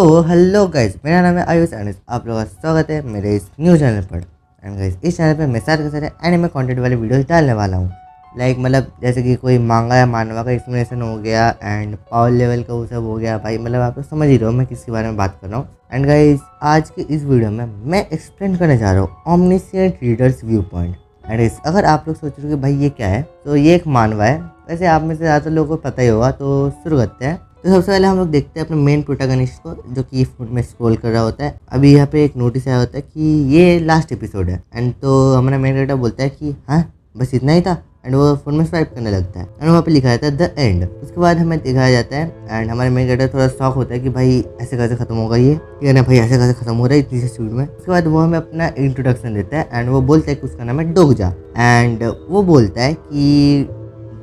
Hello guys, मेरा नाम है आयुष एंड आप लोगों का स्वागत है मेरे इस न्यू चैनल पर। एंड गाइस, इस चैनल पे मैं सारे के सारे एनिमे कंटेंट वाले वीडियोस डालने वाला हूँ। मतलब जैसे कि कोई मांगा या मानवा का एक्सप्लेनेशन हो गया एंड पावर लेवल का वो सब हो गया भाई। आप लोग समझ ही रहे हो मैं किसके बारे में बात कर रहा हूँ। एंड गाइस, आज की इस वीडियो में मैं एक्सप्लेन करने जा रहा हूँ omniscient readers viewpoint. And guys, अगर आप लोग सोच रहे हो कि भाई ये क्या है, तो ये एक मानवा है। वैसे आप में से ज़्यादातर लोगों को पता ही होगा, तो शुरू करते हैं। तो सबसे पहले हम लोग देखते हैं अपने मेन प्रोटैगनिस्ट को, जो कि फोन में स्क्रॉल कर रहा होता है। अभी यहाँ पे एक नोटिस आया होता है कि ये लास्ट एपिसोड है। एंड तो हमारा मेन कैरेक्टर बोलता है कि हाँ बस इतना ही था। एंड वो फोन में स्वाइप करने लगता है एंड वहाँ पे लिखा रहता है द एंड। उसके बाद हमें दिखाया जाता है एंड हमारे मेन कैरेक्टर थोड़ा शॉक होता है कि भाई ऐसे कैसे खत्म होगा ये, ठीक है ना भाई, ऐसे कैसे खत्म हो रहा है इतनी सी स्पीड में। उसके बाद वो हमें अपना इंट्रोडक्शन देता है एंड वो बोलता है कि उसका नाम है डोगजा। एंड वो बोलता है कि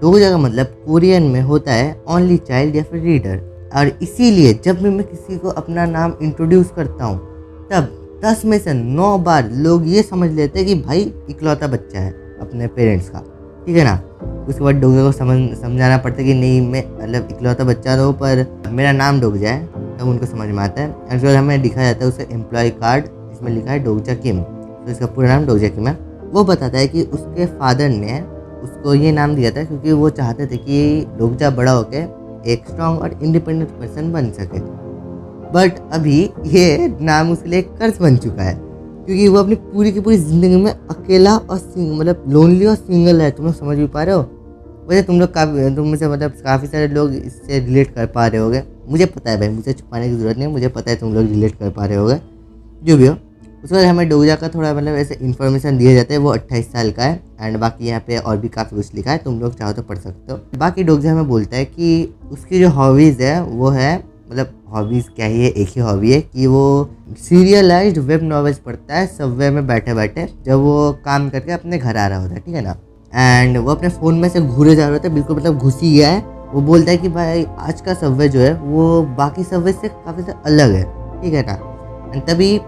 डोगजा का मतलब कोरियन में होता है ओनली चाइल्ड या फिर रीडर। और इसीलिए जब भी मैं किसी को अपना नाम इंट्रोड्यूस करता हूँ, तब 10 में से 9 बार लोग ये समझ लेते हैं कि भाई इकलौता बच्चा है अपने पेरेंट्स का, ठीक है ना। उसके बाद डोगजा को समझाना पड़ता है कि नहीं, मैं इकलौता बच्चा तो पर मेरा नाम डोगजा है, तब उनको समझ में आता है। और फिर हमें दिखाया जाता है उसका एम्प्लॉय कार्ड, जिसमें लिखा है डोगजा किम। तो इसका पूरा नाम डोगजा किम है। वो बताता है कि उसके फादर ने उसको ये नाम दिया था क्योंकि वो चाहते थे कि डोगजा बड़ा होकर एक स्ट्रॉन्ग और इंडिपेंडेंट पर्सन बन सके। बट अभी ये नाम उसके लिए एक कर्ज बन चुका है, क्योंकि वो अपनी पूरी की पूरी ज़िंदगी में अकेला और लोनली और सिंगल है। तुम लोग समझ भी पा रहे हो। वैसे तुम में से काफ़ी सारे लोग इससे रिलेट कर पा रहे होगे। मुझे पता है भाई, मुझे छुपाने की ज़रूरत नहीं है, मुझे पता है तुम लोग रिलेट कर पा रहे होगे। जो भी हो, उसके बाद हमें डोगजा का थोड़ा ऐसे इन्फॉर्मेशन दिया जाता है। वो 28 साल का है एंड बाकी यहाँ पे और भी काफ़ी कुछ लिखा है, तुम लोग चाहो तो पढ़ सकते हो। बाकी डोगजा हमें बोलता है कि उसकी जो हॉबीज़ है वो है, हॉबीज़ क्या ही है, एक ही हॉबी है कि वो सीरियलाइज्ड वेब नॉवेल्स पढ़ता है सबवे में बैठे बैठे, जब वो काम करके अपने घर आ रहा होता है, ठीक है ना। एंड वो अपने फ़ोन में से घूरे जा रहा होता है, बिल्कुल घुस ही गया है। वो बोलता है कि भाई आज का सबवे जो है वो बाकी सबवे से काफ़ी से अलग है, ठीक है ना। एंड तभी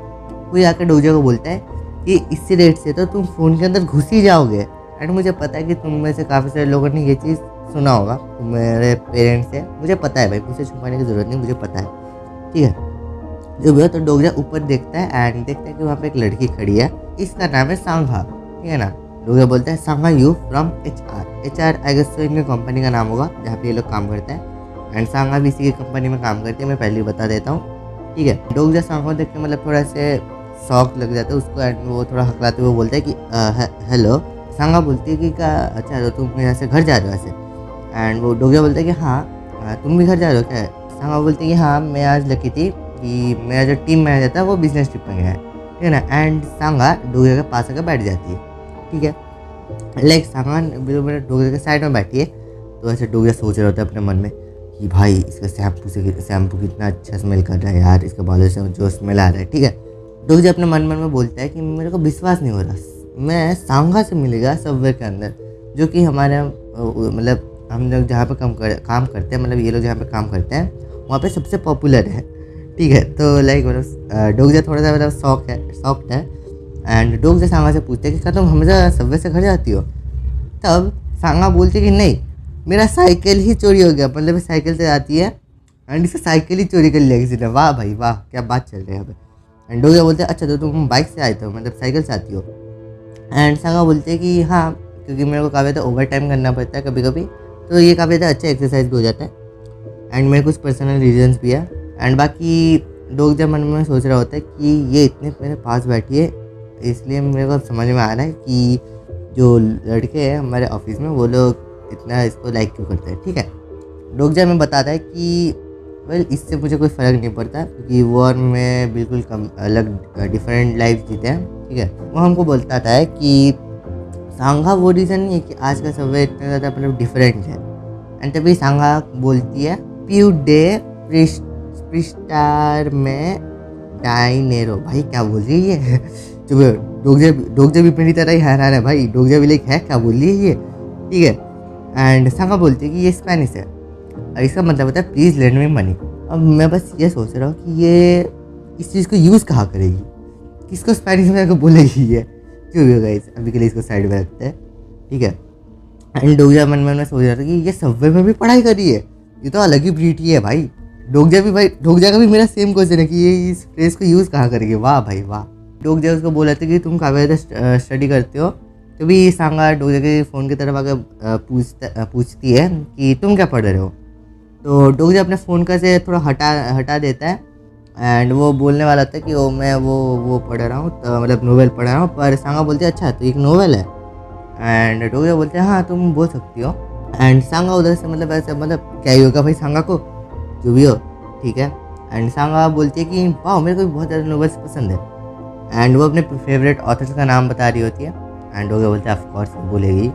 कोई आकर डोगजा को बोलता है कि इसी रेट से तो तुम फ़ोन के अंदर घुस ही जाओगे। एंड मुझे पता है कि तुम में से काफ़ी सारे लोगों ने ये चीज़ सुना होगा, मेरे पेरेंट्स से, मुझे पता है भाई, मुझे छुपाने की ज़रूरत नहीं, मुझे पता है, ठीक है। जो भी हो, तो डोगजा ऊपर देखता है एंड देखता है कि वहाँ पे एक लड़की खड़ी है, इसका नाम है सांगा, ठीक है ना। डोगजा बोलता है Sangah you from HR I guess तो इनकी कंपनी का नाम होगा जहाँ पे ये लोग काम करते हैं। एंड सांगा भी इसी की कंपनी में काम करती है, मैं पहले ही बता देता हूँ, ठीक है। डोगजा सांगा को देख के थोड़ा से शौक लग जाता है उसको एंड वो थोड़ा हकलाते हुए बोलता है कि हेलो। सांगा बोलती है कि क्या, अच्छा तो तुम यहाँ से घर जा रहे हो ऐसे। एंड वो डोगजा बोलता है कि हाँ तुम भी घर जा रहे हो क्या। सांगा बोलती है कि हाँ मैं आज लकी थी कि मेरा जो टीम मैनेजर था वो बिजनेस ट्रिप में गया है, ठीक है ना। एंड सांगा डोगजा के पास आकर बैठ जाती है, ठीक है। सांगा मेरे डोगजा के साइड में बैठी है। तो ऐसे डोगजा सोच रहा होता है अपने मन में कि भाई इसका शैम्पू कितना अच्छा स्मेल कर रहा है यार, इसके बालों से जो स्मेल आ रहा है, ठीक है। डोगजा अपने मन में बोलता है कि मेरे को विश्वास नहीं हो रहा, मैं सांगा से मिलेगा सबवे के अंदर, जो कि हमारे हम लोग जहाँ पे काम करते हैं, ये लोग जहाँ पे काम करते हैं वहाँ पे सबसे पॉपुलर है, ठीक है। तो डोगजा थोड़ा सा शॉक्ड है। एंड डोगजा सांगा से पूछते हैं कि क्या तुम हमेशा सबवे से घर जाती हो। तब सांगा बोलती है कि नहीं, मेरा साइकिल ही चोरी हो गया, साइकिल से आती है एंड इसका साइकिल ही चोरी कर लिया किसी ने। वाह भाई वाह, क्या बात चल रही है यहाँ पे। एंड डोगजा बोलते हैं अच्छा तो तुम बाइक से आए थे, साइकिल से आती हो। एंड सांगा बोलते हैं कि हाँ, क्योंकि मेरे को काफ़ी ज़्यादा ओवर टाइम करना पड़ता है कभी कभी, तो ये काफ़ी ज़्यादा अच्छा एक्सरसाइज भी हो जाता है। एंड मेरे कुछ पर्सनल रीजन्स भी है। एंड बाकी डोगजा मन में सोच रहा होता है कि ये इतने मेरे पास बैठी है, इसलिए मेरे को समझ में आ रहा है कि जो लड़के हैं हमारे ऑफिस में वो लोग इतना इसको लाइक क्यों करते हैं, ठीक है। डोगजा में बताता है कि इससे मुझे कोई फ़र्क नहीं पड़ता, क्योंकि वॉर में बिल्कुल अलग डिफरेंट लाइफ जीते हैं, ठीक है। वो हमको बताता है कि सांगा वो रीज़न नहीं है कि आज का सबवे इतना ज़्यादा डिफरेंट है। एंड तभी सांगा बोलती है प्यू डे प्रिस्टार में डाइनेरो। भाई क्या बोल रही है ये, डोगजा भी मेरी तरह ही हैरान है भाई। डोगजा भी है क्या बोल रही है ये, ठीक है। एंड सांगा बोलती है कि ये स्पेनिश है और इसका मतलब होता है प्लीज़ लेंड मी मनी। अब मैं बस ये सोच रहा हूँ कि ये इस चीज़ को यूज़ कहाँ करेगी, किसको स्पेनिश में आकर बोलेगी ये। क्यों भी होगा, अभी के लिए इसको साइड में रखते हैं, ठीक है। एंड डोगजा मन में सोच रहा था कि ये सबवे में भी पढ़ाई करी है, ये तो अलग ही ब्रीड ही है भाई, डोगजा का भी मेरा सेम क्वेश्चन है कि ये इस फ्रेज को यूज़ कहाँ करेंगे। वाह भाई वाह। डोगजा उसको बोला था कि तुम काव्य स्टडी करते हो, तो भी सांगा डोगजा के फ़ोन की तरफ आकर पूछती है कि तुम क्या पढ़ रहे हो। तो डोगजा अपने फ़ोन का से थोड़ा हटा देता है एंड वो बोलने वाला था कि मैं वो पढ़ रहा हूँ, तो मतलब नोवेल पढ़ रहा हूँ। पर सांगा बोलते हैं अच्छा तो एक नोवेल है। एंड डोगजा बोलते हैं हाँ तुम बोल सकती हो। एंड सांगा उधर से मतलब ऐसे मतलब क्या ही होगा भाई सांगा को, जो भी हो ठीक है। एंड सांगा बोलती है कि वाह मेरे को भी बहुत ज़्यादा नोवेल्स पसंद है। एंड वो अपने फेवरेट ऑथर्स का नाम बता रही होती है। एंड डोगजा बोलते हैं ऑफकोर्स बोलेगी।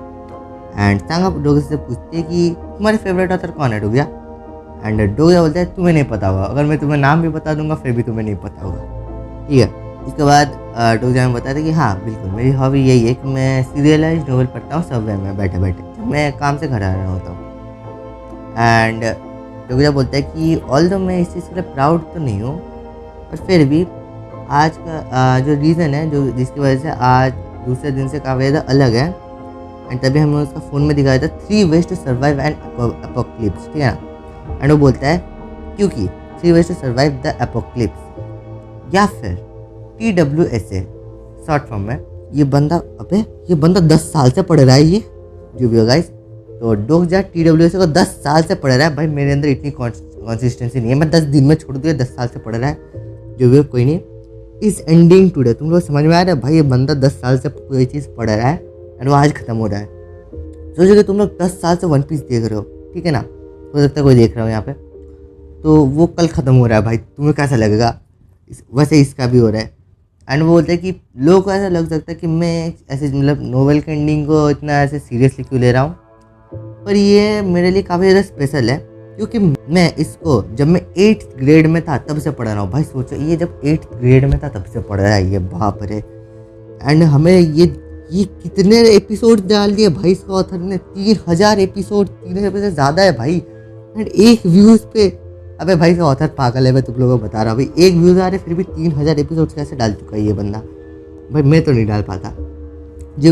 एंड सांगा डोगजा से पूछती है कि तुम्हारे फेवरेट ऑथर कौन है डोगजा। एंड डोगजा बोलता है तुम्हें नहीं पता होगा, अगर मैं तुम्हें नाम भी बता दूंगा फिर भी तुम्हें नहीं पता होगा, ठीक है। इसके बाद डोगजा में बताते कि हाँ बिल्कुल मेरी हॉबी यही है कि मैं सीरियलाइज नोवेल पढ़ता हूँ सबवे में बैठे बैठे, जब मैं काम से घर आ रहा होता हूँ। एंड डोगजा बोलता है कि ऑल्दो मैं इस चीज़ के लिए प्राउड तो नहीं हूँ, पर फिर भी आज का जो रीज़न है जो जिसकी वजह से आज दूसरे दिन से काफ़ी ज़्यादा अलग है। एंड तभी हमें उसका फ़ोन में दिखाया था 3 ways to survive an apocalypse, ठीक है ना। एंड वो बोलता है क्योंकि 3 ways to survive the apocalypse या फिर TWSA शॉर्ट फॉर्म में। ये बंदा 10 साल से पढ़ रहा है ये, जो भी होगा गाइस। तो डोगजा TWSA को 10 साल से पढ़ रहा है। भाई मेरे अंदर इतनी कंसिस्टेंसी नहीं है, मैं 10 दिन में छोड़ दूँ, 10 साल से पढ़ रहा है, जो भी हो कोई नहीं। इस एंडिंग टूडे, तुम लोग समझ में आ रहा है भाई ये बंदा 10 साल से कोई चीज़ पढ़ रहा है एंड वो आज खत्म हो रहा है। सोचो कि तुम लोग 10 साल से वन पीस देख रहे हो, ठीक है ना, हो सकता है कोई देख रहा हो यहाँ पे, तो वो कल ख़त्म हो रहा है भाई, तुम्हें कैसा लगेगा। वैसे इसका भी हो रहा है। एंड वो बोलते हैं कि लोगों को ऐसा लग सकता है कि मैं ऐसे मतलब नोवेल के एंडिंग को इतना ऐसे सीरियसली क्यों ले रहा हूँ, पर ये मेरे लिए काफ़ी ज़्यादा स्पेशल है क्योंकि मैं इसको जब मैं 8th ग्रेड में था तब से पढ़ रहा हूँ। भाई सोचो ये जब 8th ग्रेड में था तब से पढ़ रहा है ये, बाप रे। एंड हमें ये कितने एपिसोड डाल दिए भाई इसका ऑथर ने, 3000 एपिसोड, 3000 से ज़्यादा है भाई। एंड एक व्यूज़ पे, अबे भाई इसका ऑथर पागल है, मैं तुम लोगों को बता रहा हूँ भाई, एक व्यूज़ आ रहे फिर भी 3000 एपिसोड कैसे डाल चुका है ये बंदा। भाई मैं तो नहीं डाल पाता। जी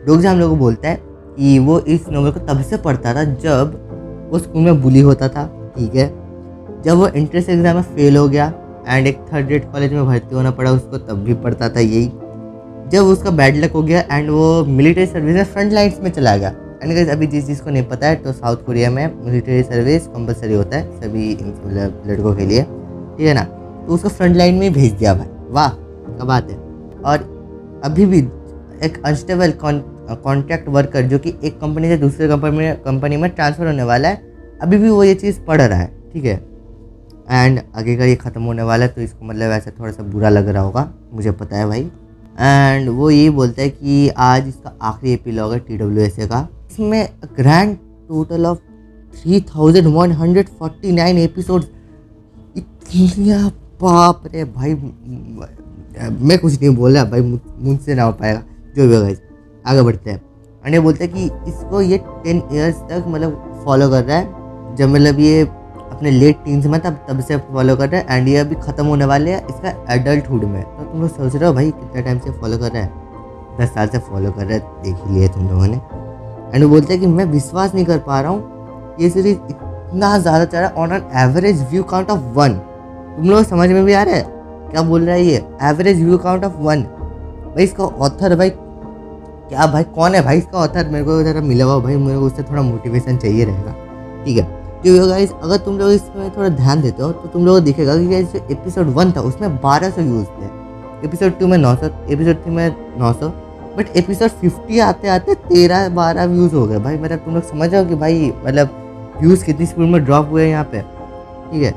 डोगजा हम लोग को बोलता है कि वो इस नॉवल को तब से पढ़ता था जब वो स्कूल में बुली होता था, ठीक है, जब वो एंट्रेंस एग्जाम में फेल हो गया एंड एक 3rd रेट कॉलेज में भर्ती होना पड़ा उसको, तब भी पढ़ता था यही, जब उसका बैड लक हो गया एंड वो मिलिट्री सर्विस में फ्रंट लाइन्स में चला गया। एंड गाइस अभी जिस चीज़ को नहीं पता है तो साउथ कोरिया में मिलिट्री सर्विस कंपलसरी होता है सभी मतलब लड़कों के लिए, ठीक है ना, तो उसको फ्रंट लाइन में भेज दिया भाई, वाह क्या बात है। और अभी भी एक अनस्टेबल कॉन्ट्रैक्ट वर्कर जो कि एक कंपनी से दूसरे कंपनी में ट्रांसफ़र होने वाला है, अभी भी वो ये चीज़ पढ़ रहा है, ठीक है। एंड आगे का ये ख़त्म होने वाला है तो इसको मतलब ऐसे थोड़ा सा बुरा लग रहा होगा, मुझे पता है भाई। एंड वो ये बोलता है कि आज इसका आखिरी एपिलॉग है TWSA का, इसमें ग्रैंड टोटल ऑफ 3149 एपिसोड्स, इतना बाप रे भाई, मैं कुछ नहीं बोल रहा भाई, मुझसे ना हो पाएगा, जो भी होगा। आगे बढ़ते हैं। एंड ये बोलते हैं कि इसको ये 10 ईयर्स तक मतलब फॉलो कर रहा है, जब मतलब ये अपने लेट टीन्स में तब से फॉलो कर रहा है एंड ये अभी ख़त्म होने वाले हैं इसका एडल्टहुड में। तो तुम लोग सोच रहे हो भाई कितना टाइम से फॉलो कर रहा है, 10 साल से फॉलो कर रहा है, देख ही लिया तुम लोगों ने। एंड वो बोलते हैं कि मैं विश्वास नहीं कर पा रहा हूँ ये सीरीज इतना ज़्यादा चल रहा है on an average view count of 1। तुम लोग समझ में भी आ रहा है क्या बोल रहा है ये, एवरेज व्यू काउंट ऑफ 1। भाई इसका ऑथर भाई क्या भाई कौन है भाई इसका ऑथर, मेरे को ज़रा मिला हुआ भाई, मेरे को उससे थोड़ा मोटिवेशन चाहिए रहेगा, ठीक है। तो गाइस अगर तुम लोग इसमें थोड़ा ध्यान देते हो तो तुम लोगों को दिखेगा कि जो एपिसोड 1 था उसमें 1200 व्यूज़ थे, एपिसोड 2 में 900, एपिसोड 3 में 900, बट एपिसोड 50 आते आते 13-12 व्यूज़ हो गए भाई। मतलब तुम लोग समझ रहे हो कि भाई मतलब व्यूज़ कितनी स्पीड में ड्रॉप हुए हैं यहाँ पे, ठीक है।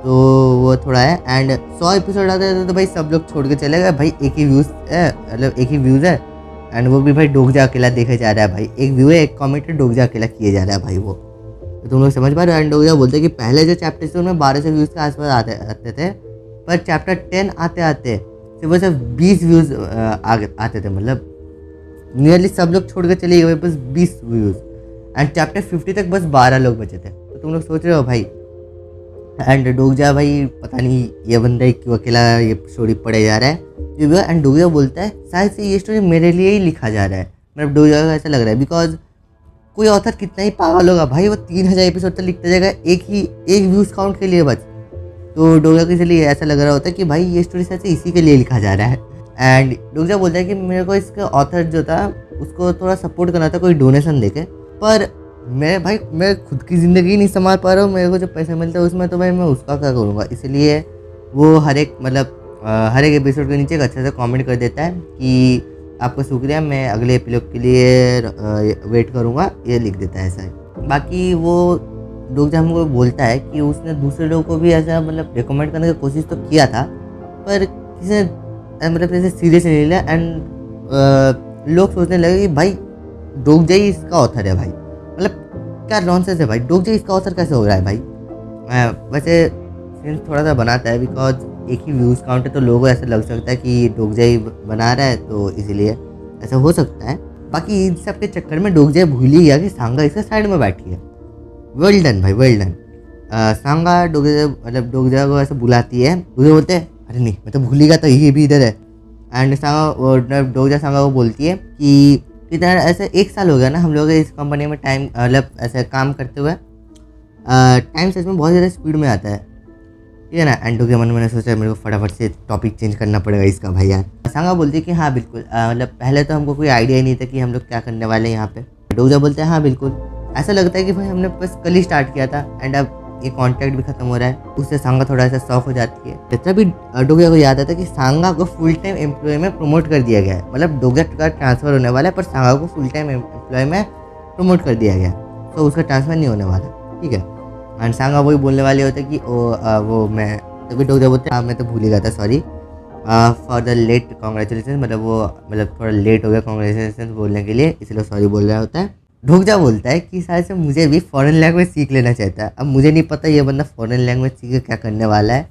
तो वो थोड़ा है। एंड 100 एपिसोड आते थे तो भाई सब लोग छोड़ के चले गए भाई, एक ही व्यूज़ है, मतलब एक ही व्यूज़ है एंड वो भी भाई डोगजा अकेला देखा जा रहा है भाई, एक व्यू है, एक कमेंट डोगजा अकेला किया जा रहा है भाई वो, तो तुम लोग समझ पा रहे हो। एंड डोगजा बोलते हैं कि पहले जो चैप्टर थे उनमें 1200 व्यूज़ के आसपास आते थे, पर चैप्टर 10 आते आते सिर्फ 20 व्यूज़ आते थे, मतलब नियरली सब लोग छोड़ के चले गए बस 20 व्यूज़। एंड चैप्टर 50 तक बस 12 लोग बचे थे। तो तुम लोग सोच रहे हो भाई। एंड डोगजा भाई पता नहीं ये बंदा क्यों अकेला ये स्टोरी पढ़े जा रहा है। एंड डोगजा बोलता है शायद से ये स्टोरी मेरे लिए ही लिखा जा रहा है, मतलब डोगजा को ऐसा लग रहा है बिकॉज कोई ऑथर कितना ही पागल होगा भाई, वो 3000 एपिसोड तक लिखता जाएगा एक व्यूज़ काउंट के लिए बस। तो डोगरा को इसलिए ऐसा लग रहा होता है कि भाई ये स्टोरी सच इसी के लिए लिखा जा रहा है। एंड डोगरा बोलता है कि मेरे को इसका ऑथर जो था उसको थोड़ा सपोर्ट करना था कोई डोनेशन देके, पर मैं खुद की ज़िंदगी नहीं संभाल पा रहा हूँ, मेरे को जो पैसे मिलते हैं उसमें तो भाई मैं उसका क्या करूँगा। इसलिए वो हर एक एपिसोड के नीचे एक अच्छा सा कमेंट कर देता है कि आपका शुक्रिया, मैं अगले एपिसोड के लिए वेट करूँगा, ये लिख देता है ऐसा है। बाकी वो लोग जब हमको बोलता है कि उसने दूसरे लोगों को भी ऐसा रिकमेंड करने की कोशिश तो किया था, पर किसी ने ऐसे सीरियस नहीं लिया। एंड लोग सोचने लगे कि भाई डोगजाई इसका ऑथर है भाई, क्या नॉनसेंस है भाई, डोगजाई इसका ऑथर कैसे हो रहा है भाई। वैसे सीन थोड़ा सा बनाता है बिकॉज एक ही व्यूज़ काउंट है, तो लोगों को ऐसा लग सकता है कि डोगजाई बना रहा है, तो इसीलिए ऐसा हो सकता है। बाकी इन सब के चक्कर में डोगजाई भूल ही गया कि सांगा इसके साइड में बैठी है। वेल डन भाई, वेल डन। सांगा डोगजा को ऐसे बुलाती है, डोगजा बोलते हैं अरे नहीं मैं तो भूल ही गया था ये भी इधर है। एंड सांगा डोगजा सांगा को बोलती है कि इधर ऐसे 1 साल हो गया ना हम लोग इस कंपनी में टाइम ऐसे काम करते हुए, टाइम सच में बहुत ज़्यादा स्पीड में आता है, ठीक है ना। एंड डोगजा मन में मैंने सोचा मेरे को फटाफट से टॉपिक चेंज करना पड़ेगा इसका भाई यार। सांगा बोलती है कि हाँ बिल्कुल, पहले तो हमको कोई आइडिया ही नहीं था कि हम लोग क्या करने वाले हैं यहाँ पे। डोगजा बोलते हैं हाँ बिल्कुल, ऐसा लगता है कि भाई हमने बस कल ही स्टार्ट किया था एंड अब ये कॉन्ट्रैक्ट भी खत्म हो रहा है। उससे सांगा थोड़ा सा शॉक हो जाती है। तभी डोगजा को याद आता है कि सांगा को फुल टाइम एम्प्लॉय में प्रमोट कर दिया गया है, डोगजा का ट्रांसफ़र होने वाला है पर सांगा को फुल टाइम एम्प्लॉय में प्रमोट कर दिया गया, तो उसका ट्रांसफ़र नहीं होने वाला, ठीक है। एंड सांगा वही बोलने वाले होते कि वो मैं, तभी डोगजा बोलते हाँ मैं तो भूल ही गया था, sorry for the late congratulation, वो थोड़ा लेट हो गया कॉन्ग्रेचुलेसन बोलने के लिए, इसलिए सॉरी बोल रहा होता है। डोगजा बोलता है कि शायद से मुझे भी फ़ॉरेन लैंग्वेज सीख लेना चाहता है। अब मुझे नहीं पता ये बंदा फ़ॉरेन लैंग्वेज सीख के क्या करने वाला है,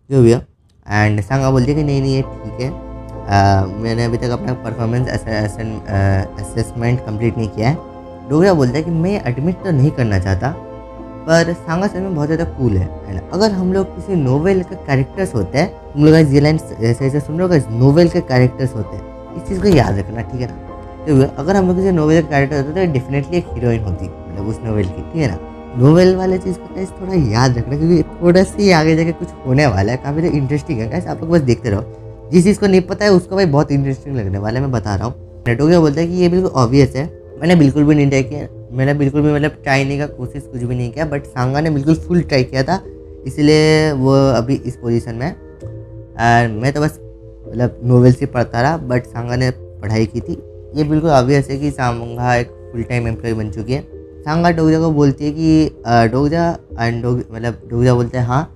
जो भी हो। एंड सांगा बोलती है कि नहीं ये ठीक है, मैंने अभी तक अपना परफॉर्मेंस असेसमेंट कंप्लीट नहीं किया है। डोगजा बोलता है कि मैं एडमिट तो नहीं करना चाहता, पर सांगा सच में बहुत ज़्यादा कूल है। एंड अगर हम लोग किसी नोवेल के कैरेक्टर्स होते हैं, तुम लोग ये लाइन ऐसे सुन रहे हो, नोवेल के कैरेक्टर्स होते हैं, इस चीज़ को याद रखना, ठीक है ना। तो अगर हम लोग किसी नोवेल का कैरेक्टर होते तो डेफिनेटली एक हीरोइन होती, उस नोवेल की, ठीक है ना। नोवेल वाले चीज़ को गाइस थोड़ा याद रखना, क्योंकि थोड़ा सी आगे जाके कुछ होने वाला है, काफ़ी इंटरेस्टिंग है गाइस, आप लोग बस देखते रहो। जिस चीज़ को नहीं पता है उसको भाई बहुत इंटरेस्टिंग लगने वाला है, मैं बता रहा हूँ। डोगजा बोलता है कि ये बिल्कुल ऑब्वियस है, मैंने बिल्कुल भी नहीं ट्राई किया, मैंने बिल्कुल भी ट्राई नहीं का कोशिश कुछ भी नहीं किया, बट सांगा ने बिल्कुल फुल ट्राई किया था, इसलिए वो अभी इस पोजीशन में है। मैं तो बस नोवेल से पढ़ता रहा, बट सांगा ने पढ़ाई की थी। ये बिल्कुल ऑब्वियस है कि सांगा एक फुल टाइम एम्प्लॉय बन चुकी है। सांगा डोगजा को बोलती है कि डोगजा बोलते हैं हाँ,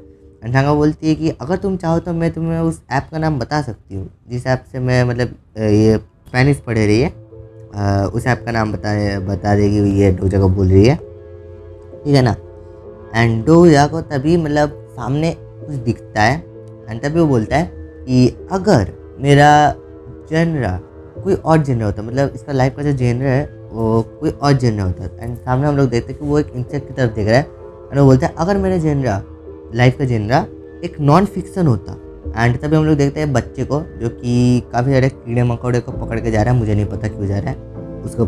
एंड सांगा बोलती है कि अगर तुम चाहो तो मैं तुम्हें उस ऐप का नाम बता सकती हूँ जिस ऐप से मैं ये स्पेनिश पढ़ रही है, उस ऐप का नाम बता देगी, ये डोगजा को बोल रही है, ठीक है ना। एंड डोगजा को तभी सामने कुछ दिखता है, एंड तभी वो बोलता है कि अगर मेरा जनरा कोई और जेनर होता, इसका लाइफ का जो जेनर है वो कोई और जेनर होता। एंड सामने हम लोग देखते हैं कि वो एक इंसेक्ट की तरफ देख रहा है, एंड वो बोलता है अगर मेरा जेनरा लाइफ का जेनरा एक नॉन फिक्शन होता। एंड तभी हम लोग देखते हैं बच्चे को जो कि काफ़ी सारे कीड़े मकोड़े को पकड़ के जा रहा है, मुझे नहीं पता क्यों जा रहा है, उसको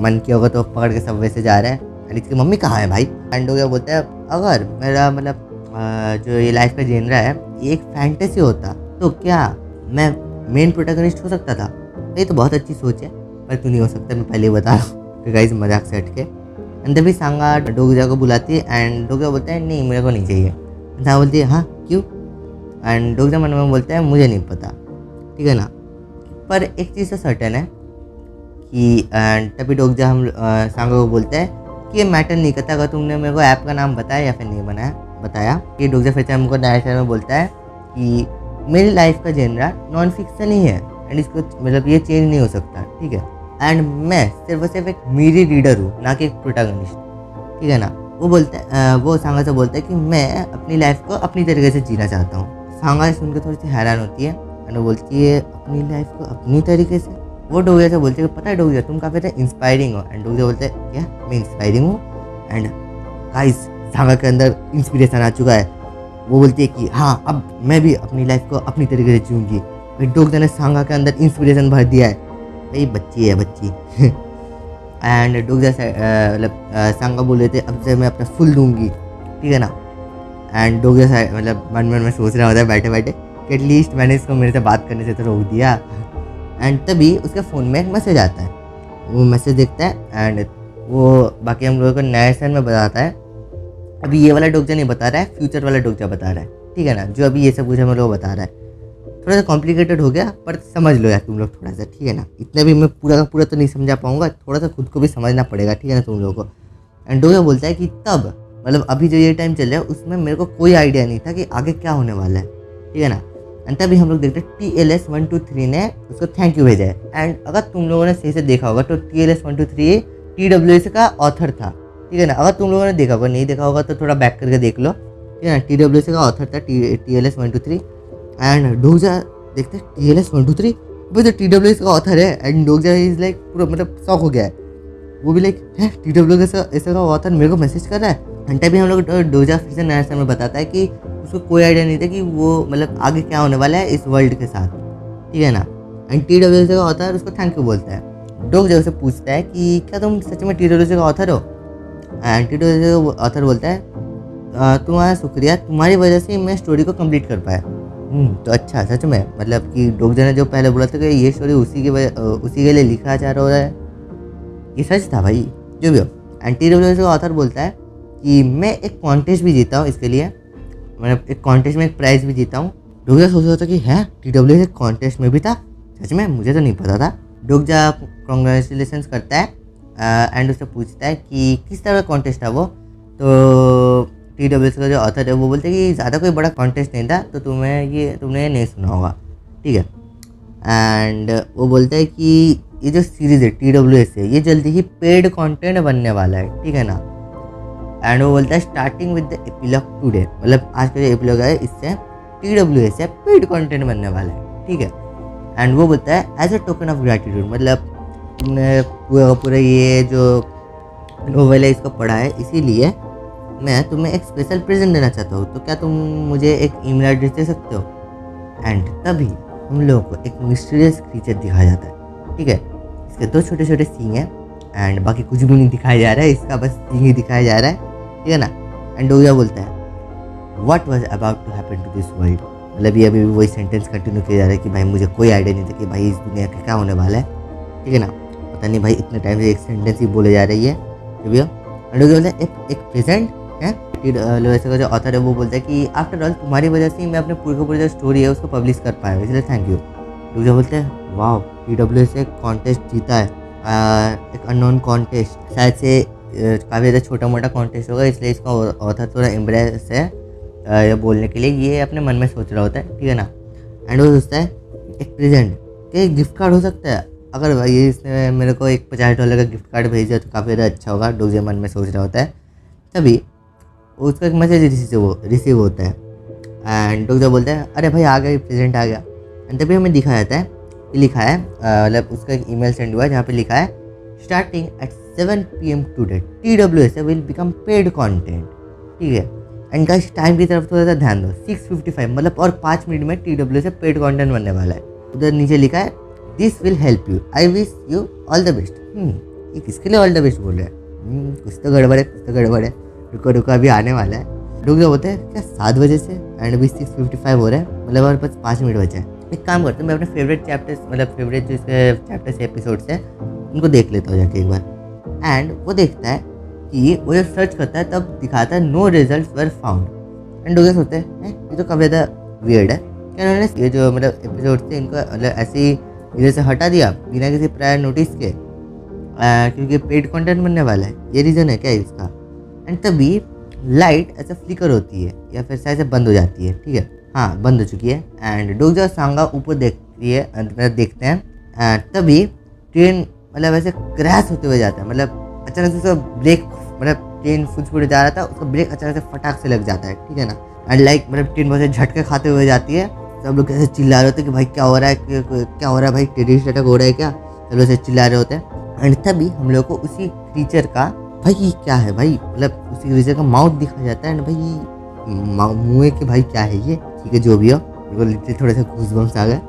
मन किया होगा तो पकड़ के सब वैसे जा रहा है। एंड इसकी मम्मी कहाँ है भाई। एंड डोगजा बोलता है अगर मेरा जो ये लाइफ का जेनरा है ये एक फैंटेसी होता तो क्या मैं मेन प्रोटैगनिस्ट हो सकता था। ये तो बहुत अच्छी सोच है, पर तू नहीं हो सकता, मैं पहले ही बता रहा हूँ। तो गाइस मजाक से हट के अंदर भी सांगा डोगजा को बुलाती है, एंड डोगजा बोलता है नहीं मेरे को नहीं चाहिए। सांगा बोलती है हाँ क्यों। एंड डोगजा मन में बोलता है मुझे नहीं पता, ठीक है ना। पर एक चीज़ तो सर्टेन है कि तभी डोगजा सांगा को बोलता है कि ये मैटर नहीं करता अगर तुमने मेरे को ऐप का नाम बताया या फिर नहीं बताया। कि डोगजा फिर से हमको डायरेक्टर में बोलता है कि मेरी लाइफ का जेनरा नॉन फिक्शन ही है, एंड इसको ये चेंज नहीं हो सकता, ठीक है। एंड मैं सिर्फ एक मीरी रीडर हूँ, ना कि एक प्रोटैगनिस्ट, ठीक है ना। वो बोलता है वो सांगा से बोलता है कि मैं अपनी लाइफ को अपनी तरीके से जीना चाहता हूँ। सांगा सुनकर थोड़ी सी हैरान होती है, एंड वो बोलती है अपनी लाइफ को अपनी तरीके से। वो डोगजा से बोलती है पता है डोगजा तुम काफ़ी ज़्यादा इंस्पायरिंग हो। एंड डोगजा बोलते हैं क्या मैं इंस्पायरिंग हूँ। एंड गाइस सांगा के अंदर इंस्पिरेशन आ चुका है, वो बोलती है कि हाँ अब मैं भी अपनी लाइफ को अपनी तरीके से जीऊँगी। भाई डोगजा ने सांगा के अंदर इंस्पिरेशन भर दिया है, भाई बच्ची है बच्ची। एंड डोगजा मतलब सांगा बोल रहे थे अब से मैं अपना फुल दूंगी, ठीक है ना। एंड डोगजा मतलब मन मन में सोच रहा होता है बैठे बैठे कि एटलीस्ट मैंने इसको मेरे से बात करने से तो रोक दिया। एंड तभी उसके फ़ोन में एक मैसेज आता है, वो मैसेज देखता है एंड वो बाकी हम लोगों को नए सन में बताता है। अभी ये वाला डोगजा नहीं बता रहा है, फ्यूचर वाला डोगजा बता रहा है, ठीक है ना, जो अभी ये सब कुछ हम लोग बता रहा है। थोड़ा सा कॉम्प्लिकेटेड हो गया पर समझ लो यार तुम लोग थोड़ा सा, ठीक है ना। इतना भी मैं पूरा का पूरा तो नहीं समझा पाऊंगा, थोड़ा सा खुद को भी समझना पड़ेगा, ठीक है ना तुम लोगों को। एंड डोगजा बोलता है कि तब मतलब अभी जो ये टाइम चल रहा है उसमें मेरे को कोई आइडिया नहीं था कि आगे क्या होने वाला है, ठीक है ना। एंड तभी हम लोग देखते हैं TLS123 ने उसको थैंक यू भेजा है। एंड अगर तुम लोगों ने सही से देखा होगा तो TLS123 TWS का ऑथर था, ठीक है ना। अगर तुम लोगों ने देखा होगा, नहीं देखा होगा तो थोड़ा बैक करके देख लो, ठीक है ना। TWS का ऑथर था TLS123। एंड डोगजा देखते हैं TLS123 भाई तो TWS का ऑथर है। एंड डोगजा इज लाइक पूरा मतलब शॉक हो गया है, वो भी लाइक है TWS ऐसा का ऑथर मेरे को मैसेज कर रहा है। एंड तभी हम लोग डोगजा फिर से नया समय में बताता है कि उसको कोई आइडिया नहीं था कि वो मतलब आगे क्या होने वाला है इस वर्ल्ड के साथ, ठीक है ना। एंड TWS का ऑथर उसको थैंक यू बोलता है। डोगजा उससे पूछता है कि क्या तुम सच में TWS का ऑथर हो। एंड TWS का ऑथर बोलता है तुम्हारा शुक्रिया, तुम्हारी वजह से मैं स्टोरी को कंप्लीट कर पाया। तो अच्छा सच में मतलब कि डोगजा ने जो पहले बोला था कि ये स्टोरी उसी के लिए लिखा जा रहा है, ये सच था भाई, जो भी हो। एंड TWS का ऑथर बोलता है कि मैं एक कॉन्टेस्ट भी जीता हूँ इसके लिए, मतलब एक कॉन्टेस्ट में एक प्राइज़ भी जीता हूँ। डोगजा सोच रहा था कि है TWS एक कॉन्टेस्ट में भी था, सच में मुझे तो नहीं पता था। डोगजा कॉन्ग्रेचुलेशंस करता है एंड उससे पूछता है कि किस तरह का कॉन्टेस्ट था वो। तो TWS का जो ऑथर है वो बोलते हैं कि ज़्यादा कोई बड़ा कॉन्टेस्ट नहीं था, तो तुमने ये नहीं सुना होगा, ठीक है। एंड वो बोलता है कि ये जो सीरीज़ है TWS है ये जल्दी ही पेड कंटेंट बनने वाला है, ठीक है ना। एंड वो बोलता है starting with the epilogue today, मतलब आज का जो एपिलॉग है इससे TWS से पेड कंटेंट बनने वाला है, ठीक है। एंड वो बोलता है as a token of gratitude, मतलब तुमने पूरा ये जो नोवेल है इसको पढ़ा है, इसीलिए मैं तुम्हें एक स्पेशल प्रेजेंट देना चाहता हूँ, तो क्या तुम मुझे एक ईमेल एड्रेस दे सकते हो। एंड तभी हम लोगों को एक मिस्टीरियस क्रीचर दिखाया जाता है, ठीक है। इसके 2 छोटे छोटे सींग हैं एंड बाकी कुछ भी नहीं दिखाया जा रहा है, इसका बस सींग ही दिखाया जा रहा है, ठीक है ना। एंड डोगजा बोलता है what was about to happen to this world, मतलब ये अभी भी वही सेंटेंस कंटिन्यू किया जा रहा है कि भाई मुझे कोई आइडिया नहीं था कि भाई इस दुनिया का क्या होने वाला है, ठीक है ना। पता नहीं भाई इतने टाइम से एक सेंटेंस ही बोले जा रही है, जो भी हो। एंड डोगजा बोलता है एक प्रेजेंट है। TWS का जो ऑथर है वो बोलता है कि आफ्टर ऑल तुम्हारी वजह से ही मैं अपने पूरे का पूरा जो स्टोरी है उसको पब्लिश कर पाया, इसलिए थैंक यू। डोगजा बोलते हैं वाह TWS एक कॉन्टेस्ट जीता है, एक अननोन कॉन्टेस्ट, शायद से काफ़ी ज़्यादा छोटा मोटा कॉन्टेस्ट होगा, इसलिए इसका ऑथर थोड़ा एम्ब्रेस है ये बोलने के लिए, ये अपने मन में सोच रहा होता है, ठीक है ना। एंड वो सोचता है एक प्रेजेंट क्या एक गिफ्ट कार्ड हो सकता है, अगर भाई इसने मेरे को एक $50 का गिफ्ट कार्ड भेजा तो काफ़ी ज़्यादा अच्छा होगा, डोगजा मन में सोच रहा होता है। तभी उसका एक मैसेज रिसीव होता है एंड डोगजा बोलता है अरे भाई आ गया, प्रेजेंट आ गया। एंड तभी हमें दिखाया जाता है कि लिखा है मतलब उसका एक ईमेल सेंड हुआ है जहाँ पे लिखा है starting at 7 PM today TWS will become paid content, ठीक है। एंड गाइस टाइम की तरफ थोड़ा सा ध्यान दो, 6:55 मतलब और 5 मिनट में TWS पेड कंटेंट बनने वाला है। उधर नीचे लिखा है this will help you, I wish you all the best. ये किसके लिए ऑल द बेस्ट बोल रहे हैं, कुछ तो गड़बड़ है, कुछ तो गड़बड़ है, रुको अभी आने वाला है। डोगजा बोलते हैं क्या 7 बजे से एंड अभी 6:55 हो रहा है, मतलब और बस 5 मिनट बचे हैं। एक काम करते हैं मैं अपने फेवरेट चैप्टर्स मतलब फेवरेट जो इसके चैप्टर्स एपिसोड्स हैं उनको देख लेता हूँ जाके एक बार। एंड वो देखता है कि वो जब सर्च करता है तब दिखाता है no results were found. And Dokja सोचते हैं ये तो काफ़ी ज़्यादा वियर्ड है, क्या उन्होंने ये जो मतलब एपिसोड थे इनको मतलब ऐसे ही इधर से हटा दिया बिना किसी प्रायर नोटिस के क्योंकि पेड कंटेंट बनने वाला है, ये रीज़न है क्या इसका। एंड तभी लाइट ऐसा फ्लिकर होती है या फिर शायद से बंद हो जाती है, ठीक है, हाँ बंद हो चुकी है। एंड डोगजा सांगा ऊपर देखती है, देखते हैं एंड तभी ट्रेन मतलब ऐसे क्रैश होते हुए जाता है, मतलब अचानक से उसका ब्रेक मतलब ट्रेन फुट जा रहा था उसका ब्रेक अचानक से फटाक से लग जाता है, ठीक है ना। एंड लाइक मतलब ट्रेन बहुत से झटके खाते हुए जाती है, सब लोग कैसे चिल्ला रहे होते हैं कि भाई क्या हो रहा है, क्या हो रहा है भाई, टेररिस्ट अटैक हो रहा है क्या, सब लोग ऐसे चिल्ला रहे होते हैं। एंड तभी हम लोग को उसी क्रीचर का भाई ये क्या है भाई, मतलब उसी क्रीचर का माउथ दिखा जाता है। एंड भाई मुँह के भाई क्या है ये, ठीक है जो भी हो, मेरे को लिटरली थोड़े से गूज़बम्स आ गए।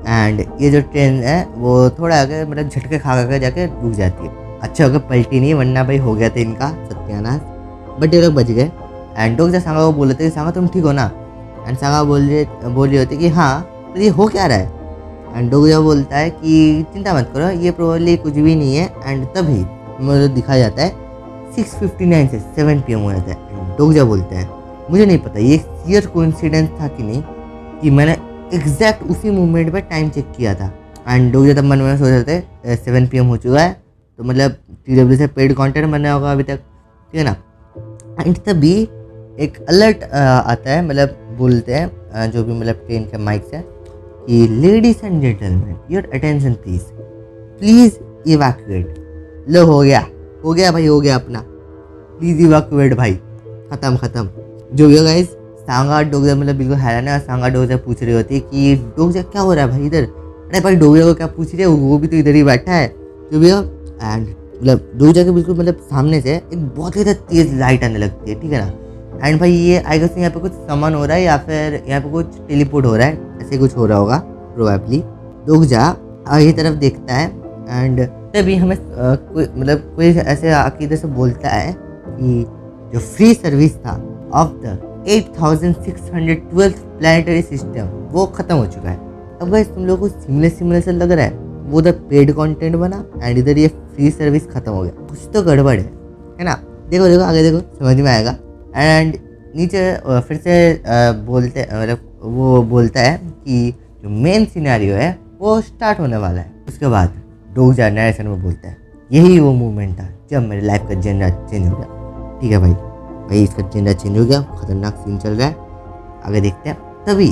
एंड ये जो ट्रेन है वो थोड़ा आगे मतलब झटके खा कर जाके रुक जाती है। अच्छा होगा पलटी नहीं, वरना भाई हो गया था इनका सत्यानाश। बट ये लोग बच गए। एंड डोगजा सांगा को बोल रहे थे कि सांगा तुम ठीक हो ना। एंड सांगा बोल रही होती कि हाँ, तो ये हो क्या रहा है। एंड डोगजा बोलता है कि चिंता मत करो, ये प्रोबेबली कुछ भी नहीं है। एंड तभी मुझे दिखाया जाता है 6:59 से 7 PM हो जाता है। एंड डोगजा बोलता है मुझे नहीं पता ये सियर कोइंसिडेंस था कि नहीं, कि मैंने एग्जैक्ट उसी मूवमेंट पे टाइम चेक किया था। एंड डोगजा तब मन में सोच रहे थे 7 PM हो चुका है, तो मतलब TW से पेड कंटेंट बना होगा अभी तक, ठीक है ना। एंड तभी एक अलर्ट आता है, मतलब बोलते हैं जो भी मतलब ट्रेन के माइक से कि ladies and gentleman your attention please, please evacuate. लो हो गया भाई, हो गया अपना, प्लीज इवैक्यूएट भाई, खत्म। जो भी गाइस, सांगा डोगजा मतलब बिल्कुल हैरान है। सांगा डोगजा पूछ रही होती है कि डोगजा क्या हो रहा है भाई इधर। अरे भाई डोगजा को क्या पूछ रही है, वो भी तो इधर ही बैठा है। जो भी एंड मतलब डोगजा के बिल्कुल मतलब सामने से एक बहुत ही तेज लाइट आने लगती है, ठीक है ना। एंड भाई ये आई गेस यहाँ पे कुछ समन हो रहा है या फिर यहाँ पे कुछ टेलीपोर्ट हो रहा है, ऐसे कुछ हो रहा होगा प्रोबेबली। डोगजा आगे तरफ देखता है एंड तभी हमें कोई ऐसे आके इधर से बोलता है कि जो फ्री सर्विस था ऑफ द 8612 प्लानिटरी सिस्टम वो खत्म हो चुका है। अब गाइस तुम लोगों को सिमिलर से लग रहा है, वो उधर पेड कंटेंट बना एंड इधर ये फ्री सर्विस खत्म हो गया, कुछ तो गड़बड़ है ना। देखो आगे देखो, समझ में आएगा। एंड नीचे फिर से बोलते मतलब वो बोलता है कि जो मेन सिनेरियो है वो स्टार्ट होने वाला है। उसके बाद डोगजा नरेशन में बोलता है यही वो मोमेंट था जब मेरे लाइफ का जेंडर चेंज हो गया। ठीक है भाई इसका जेंडर चेंज हो गया, खतरनाक सीन चल रहा है, आगे देखते हैं। तभी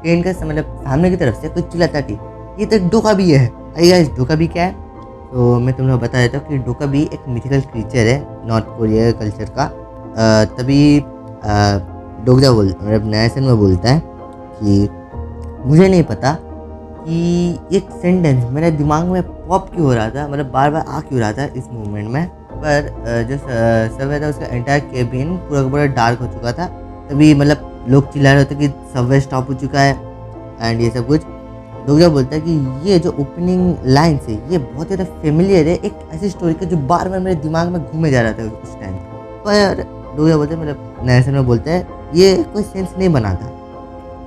ट्रेन का मतलब सामने की तरफ से कोई चिल्लाता कि ये तो डोकाबी है। अरे गाइस डोकाबी क्या है, तो मैं तुम लोग बता देता हूँ कि डोकाबी एक मिथिकल क्रीचर है नॉर्थ कोरिया कल्चर का। तभी डोगजा मतलब नरेशन में बोलता है कि मुझे नहीं पता कि एक सेंटेंस मेरे दिमाग में पॉप क्यों हो रहा था, मतलब बार बार आ क्यों रहा था इस मोमेंट में। पर जो सबवे था उसका एंटायर केबिन पूरा डार्क हो चुका था। तभी मतलब लोग चिल्ला रहे होते कि सबवे स्टॉप हो चुका है एंड ये सब कुछ। डोगजा बोलता है कि ये जो ओपनिंग लाइन से ये बहुत ज़्यादा फेमिलियर है, एक ऐसी स्टोरी का जो बार बार मेरे दिमाग में घूमे जा रहा था उस टाइम। पर डोगजा बोलते हैं मतलब नरेशन में बोलता है ये कोई सेंस नहीं बनाता,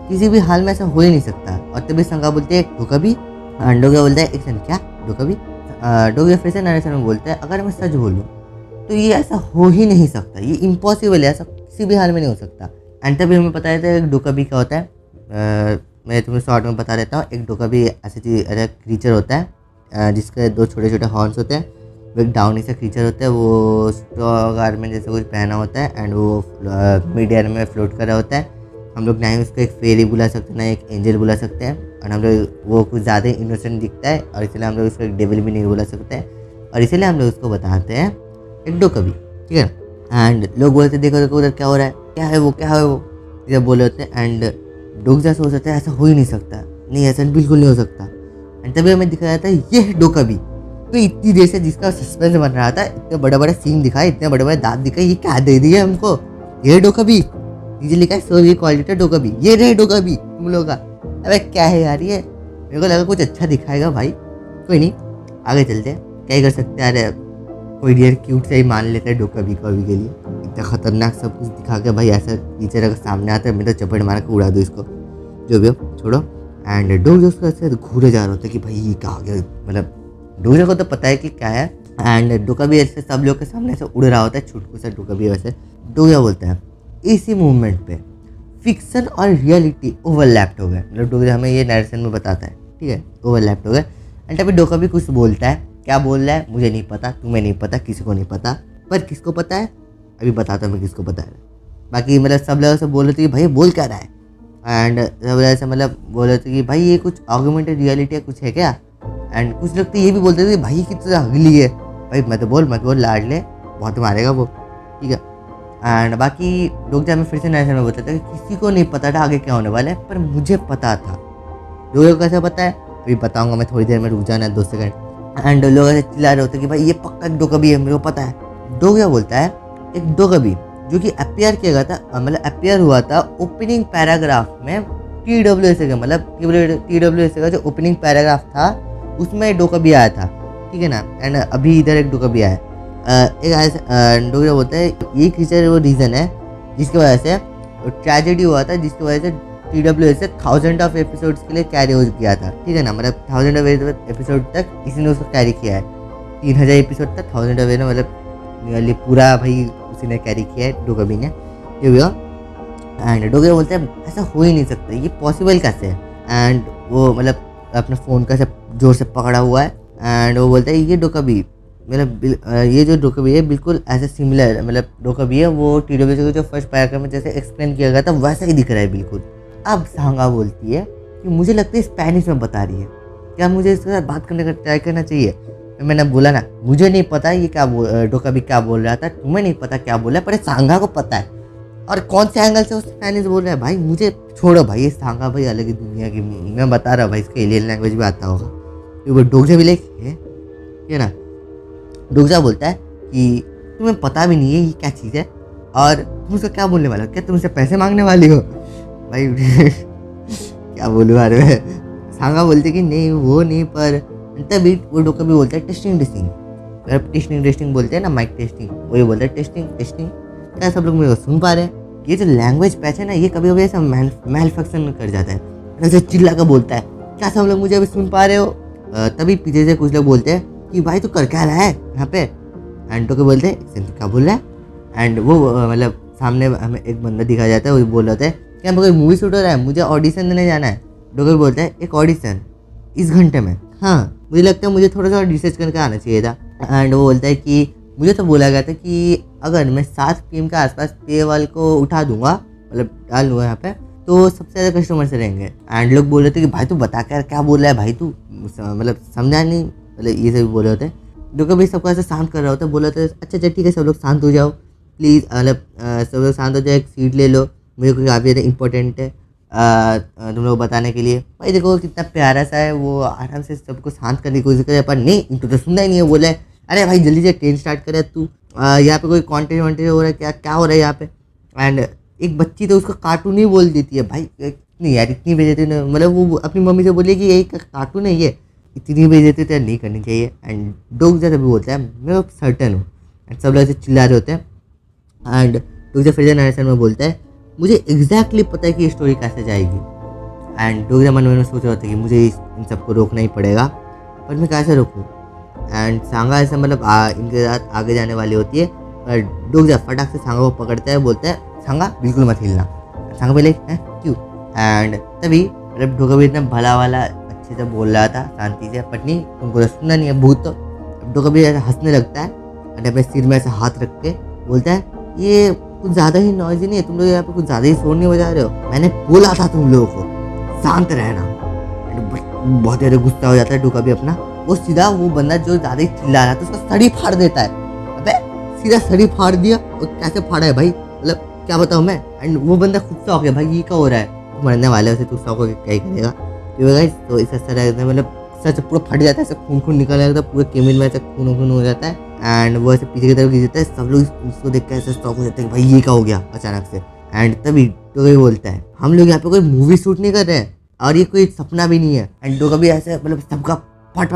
किसी भी हाल में ऐसा हो ही नहीं सकता। और तभी संगा बोलते हैं डोकाबी, डोगजा बोलता है एक सेकंड क्या डोकाबी। डोगजा फिर से नरेशन में बोलता है अगर मैं सच बोलूँ तो ये ऐसा हो ही नहीं सकता, ये इम्पॉसिबल है, ऐसा किसी भी हाल में नहीं हो सकता। एंड तभी हमें पता है डोकाबी क्या होता है। मैं तुम्हें शॉर्ट में बता देता हूँ। एक डोकाबी ऐसा क्रीचर होता है जिसके 2 छोटे हॉर्न्स होते हैं। वो एक डाउनी सा क्रीचर होता है, वो स्ट्रॉ गारमेंट जैसे कुछ पहना होता है एंड वो मिड एयर में फ्लोट कर रहा होता है। हम लोग ना ही उसको एक फेरी बुला सकते हैं ना एक एंजल बुला सकते हैं, और हम लोग वो कुछ ज़्यादा इनोसेंट दिखता है और इसलिए हम लोग उसको एक डेविल भी नहीं बुला सकते हैं, और इसीलिए हम लोग उसको बताते हैं एक डोकाबी, ठीक है। एंड लोग बोलते देखो उधर क्या हो रहा है, क्या है वो ये बोले होते हैं। एंड डोगजा सोच सकते हैं ऐसा हो ही नहीं सकता, नहीं ऐसा बिल्कुल नहीं हो सकता। एंड तभी हमें दिखाया जाता है ये डोकाबी तो इतनी देर से जिसका सस्पेंस बन रहा था, इतने बड़े सीन दिखाए, इतने बड़े दांत दिखाए, ये क्या दे दिया हमको, ये डोकाबी नीचे लिखा है सोवी क्वालिटी डोकाबी, ये रहे डोकाबी तुम लोग का। अबे क्या है यार, ये मेरे को लगा कुछ अच्छा दिखाएगा भाई, कोई नहीं आगे चलते हैं, क्या ही कर सकते हैं। अरे कोई डियर क्यूट से ही मान लेते हैं डोकाबी को अभी के लिए। इतना खतरनाक सब कुछ दिखा के भाई ऐसा टीचर अगर सामने आता है मैं तो चपेट मार के उड़ा दूँ इसको, जो भी हो छोड़ो। एंड डोगजा उसको ऐसे घूरे जा रहा होता है कि भाई ये क्या हो गया, मतलब डोगजा को तो पता है कि क्या है। एंड डोकाबी ऐसे सब लोग के सामने से उड़ रहा होता है, छुटकू सा डोकाबी। वैसे डोगजा बोलता है इसी मूवमेंट पे फिक्सन और रियलिटी ओवरलैप्ड हो गए, मतलब डोगजा हमें ये नरेशन में बताता है, ठीक है, ओवरलैप्ड हो गए। एंड तभी डोकाबी कुछ बोलता है, क्या बोल रहा है मुझे नहीं पता, तुम्हें नहीं पता, किसी को नहीं पता, पर किसको पता है अभी बताता हूँ मैं किसको पता है। बाकी मतलब सब लोग ऐसे बोल रहे थे कि भाई बोल क्या रहा है, एंड सब ऐसे मतलब बोल रहे थे कि भाई ये कुछ ऑगमेंटेड रियलिटी है कुछ है क्या। एंड कुछ लोग तो ये भी बोलते थे भाई कितना अगली है, भाई मत बोल लाड ले बहुत मारेगा वो, ठीक है। एंड बाकी डोगजा में फिर से नरेशन में बताता है कि किसी को नहीं पता था आगे क्या होने वाला है, पर मुझे पता था। डोगजा को कैसे पता है अभी बताऊंगा मैं, थोड़ी देर में, रुक जाना है 2 सेकंड। एंड लोग ऐसे चिल्ला रहे होते कि भाई ये पक्का डोकाबी है, मेरे को पता है। डोगजा बोलता है एक डोकाबी जो कि अपियर किया गया था, मतलब अपियर हुआ था ओपनिंग पैराग्राफ में TWSA का, मतलब TWSA का जो ओपनिंग पैराग्राफ था उसमें डोकाबी आया था, ठीक है ना। एंड अभी इधर एक डोका भी आया एक ऐसा डोका बोलता है ये क्रीचर वो रीज़न है जिसकी वजह से ट्रेजेडी हुआ था, जिसकी वजह से TWS से 1000 ऑफ एपिसोड्स के लिए कैरी हो किया था, ठीक है ना। मतलब 1000 ऑफ एपिसोड तक इसी ने उसको कैरी किया है, 3000 एपिसोड तक 1000 ऑफ मतलब नियरली पूरा भाई उसी ने कैरी किया है डोकाबी ने, ये हुआ। एंड डोका बोलते हैं ऐसा हो ही नहीं सकता, ये पॉसिबल कैसे है। एंड वो मतलब अपने फ़ोन का सब जोर से पकड़ा हुआ है एंड वो बोलता है ये डोकाबी मतलब ये जो डोकाबी है बिल्कुल ऐसा सिमिलर मतलब डोकाबी है वो TWS के जो फर्स्ट पैराग्राफ में जैसे एक्सप्लेन किया गया था वैसा ही दिख रहा है बिल्कुल। अब सांगा बोलती है कि मुझे लगता है स्पेनिश में बता रही है, क्या मुझे इसके साथ बात करने का ट्राई करना चाहिए। मैंने बोला ना मुझे नहीं पता ये क्या डोकाबी क्या बोल रहा था, तुम्हें नहीं पता क्या बोल रहा है, पर सांगा को पता है और कौन से एंगल से वो स्पेनिश बोल रहा है। भाई मुझे छोड़ो भाई, ये सांगा भाई अलग ही दुनिया की, मैं बता रहा हूँ भाई इसका एलियन लैंग्वेज भी आता होगा। तो वो डोगजा भी लाइक है ना। डोगजा बोलता है कि तुम्हें पता भी नहीं है ये क्या चीज़ है और तुम उसको क्या बोलने वाले हो, क्या तुम उससे पैसे मांगने वाली हो। भाई क्या बोलूँ यार मैं। सांगा बोलते कि नहीं वो नहीं, पर तभी वो डोका भी बोलता है टेस्टिंग टेस्टिंग बोलते हैं ना, माइक टेस्टिंग, वही बोलता है टेस्टिंग। क्या सब लोग मेरे को सुन पा रहे हैं। ये जो लैंग्वेज पैच है ना ये कभी कभी ऐसा मैल फंक्शन कर जाता है, ऐसे चिल्ला कर बोलता है क्या सब लोग मुझे अभी सुन पा रहे हो। तभी पीछे से कुछ लोग बोलते हैं कि भाई तू कर क्या रहा है यहाँ पे। एंड डोका बोलते हैं क्या बोल रहा है। एंड वो मतलब सामने हमें एक बंदा दिखा जाता है, वो बोल रहा है क्या कोई मूवी शूट हो रहा है, मुझे ऑडिशन देने जाना है। डोका बोलता है एक ऑडिशन इस घंटे में, हाँ मुझे लगता है मुझे थोड़ा सा रिसर्च करके आना चाहिए था। एंड वो बोलता है कि मुझे तो बोला गया था कि अगर मैं 7 PM के आसपास पे वाल को उठा दूंगा मतलब डाल दूंगा यहाँ पे तो सबसे ज़्यादा कस्टमर से रहेंगे। एंड लोग बोल रहे थे कि भाई तू बता क्या बोल रहा है भाई, तू मतलब समझा नहीं, मतलब ये सब बोल रहे होते। डोका भी सबको ऐसे शांत कर रहा होता है, बोल रहे थे अच्छा ठीक है सब लोग शांत हो जाओ प्लीज़, मतलब सब लोग शांत हो जाओ, एक सीट ले लो, मुझे कोई काफ़ी ज़्यादा इंपॉर्टेंट है तुम लोग बताने के लिए। भाई देखो कितना प्यारा सा है, वो आराम से सबको शांत करने की कोशिश करे, पर नहीं इनको तो सुनना ही नहीं है। बोले अरे भाई जल्दी से ट्रेन स्टार्ट करे तू, यहाँ पे कोई कॉन्टेंट वॉन्टेंट हो रहा है क्या हो रहा है यहाँ पे। एंड एक बच्ची तो उसको कार्टून ही बोल देती है। भाई इतनी यार इतनी बेइज्जती मतलब वो अपनी मम्मी से बोले कि यही कार्टून है ये, इतनी बेइज्जती तो नहीं करनी चाहिए। एंड डोग जैसा भी बोलता है मैं सर्टन हूँ, एंड सब लोग ऐसे चिल्ला रहे होते हैं। एंड डोग जैसा फिर नरेशन में बोलता है मुझे एग्जैक्टली पता है कि ये स्टोरी कैसे जाएगी। एंड डोग मन में सोच रहा था कि मुझे इन सबको रोकना ही पड़ेगा, पर मैं कैसे रोकूँ। एंड सांगा ऐसा मतलब इनके साथ आगे जाने वाली होती है, पर डोग जा फटाक से सांगा को पकड़ता है, बोलता है सांगा बिल्कुल मत हिलना। सांगा बोले हैं क्यों। एंड तभी मतलब डोगा भी इतना भला वाला अच्छे से बोल रहा था शांति से, पत्नी तुमको तो सुनना नहीं है भूत। तो डोगा भी ऐसा हंसने लगता है और अपने सिर में ऐसा हाथ रख के बोलता है ये कुछ ज़्यादा ही नॉइज़ी नहीं है, तुम लोग यहाँ पे कुछ ज़्यादा ही शोर नहीं बजा रहे हो, मैंने बोला था तुम लोगों को शांत रहना। बहुत ज़्यादा गुस्सा हो जाता है डोगा भी अपना, वो सीधा वो बंदा जो ज़्यादा ही चिल्ला रहा था उसका सड़ी फाड़ देता है। अबे सीधा सड़ी फाड़ दिया, और कैसे फाड़ा है भाई मतलब क्या बताऊँ मैं। एंड वो बंदा खुद सा हो गया भाई ये क्या हो रहा है, तू मरने वाले उसे तू सा होकर क्या ही करेगा। तो इस तरह मतलब सच पूरा फट जाता है, ऐसे खून निकल जाता है, पूरे केबिन में ऐसे खून हो जाता है। एंड वो ऐसे पीछे की तरफ गिर जाता है, सब लोग उसको देख कर ऐसे शॉक हो जाते हैं कि भाई ये क्या हो गया अचानक से। एंड तभी डोगा बोलता है हम लोग यहाँ पे कोई मूवी शूट नहीं कर रहे हैं और ये कोई सपना भी नहीं है। एंड डोगा भी ऐसे मतलब सबका फट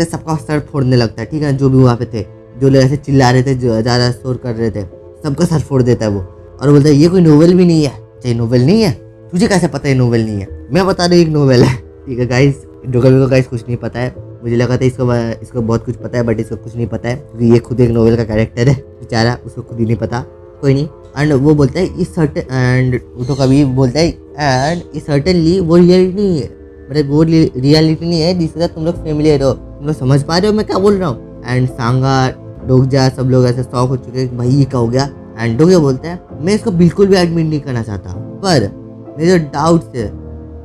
सबका सर फोड़ने लगता है, ठीक है, जो भी वहाँ पे थे, जो लोग ऐसे चिल्ला रहे थे, जो ज़्यादा शोर कर रहे थे, सबका सर फोड़ देता है वो। और बोलता है ये कोई नोवेल भी नहीं है, चाहे नोवेल नहीं है, तुझे कैसे पता है नोवेल नहीं है, मैं बता रहा हूँ एक नोवेल है। ठीक है गाइस, डोगा को गाइस कुछ नहीं पता है, मुझे लगा था इसको बहुत कुछ पता है, बट इसको कुछ नहीं पता है क्योंकि ये खुद एक नोवेल का कैरेक्टर है बेचारा, उसको खुद ही नहीं पता, कोई नहीं। एंड वो बोलता है ये सर्टन, एंड तो कभी बोलता है एंड ये सर्टनली वो रियलिटी नहीं है, मतलब वो रियलिटी नहीं है जिसके साथ तुम लोग फेमिलियर हो, तुम लोग समझ पा रहे हो मैं क्या बोल रहा हूँ। एंड सांगा डोगजा सब लोग ऐसे शॉक हो चुके हैं कि भाई ये क्या हो गया। एंड डोगजा बोलता है मैं इसको बिल्कुल भी एडमिट नहीं करना चाहता, पर मेरे जो डाउट्स है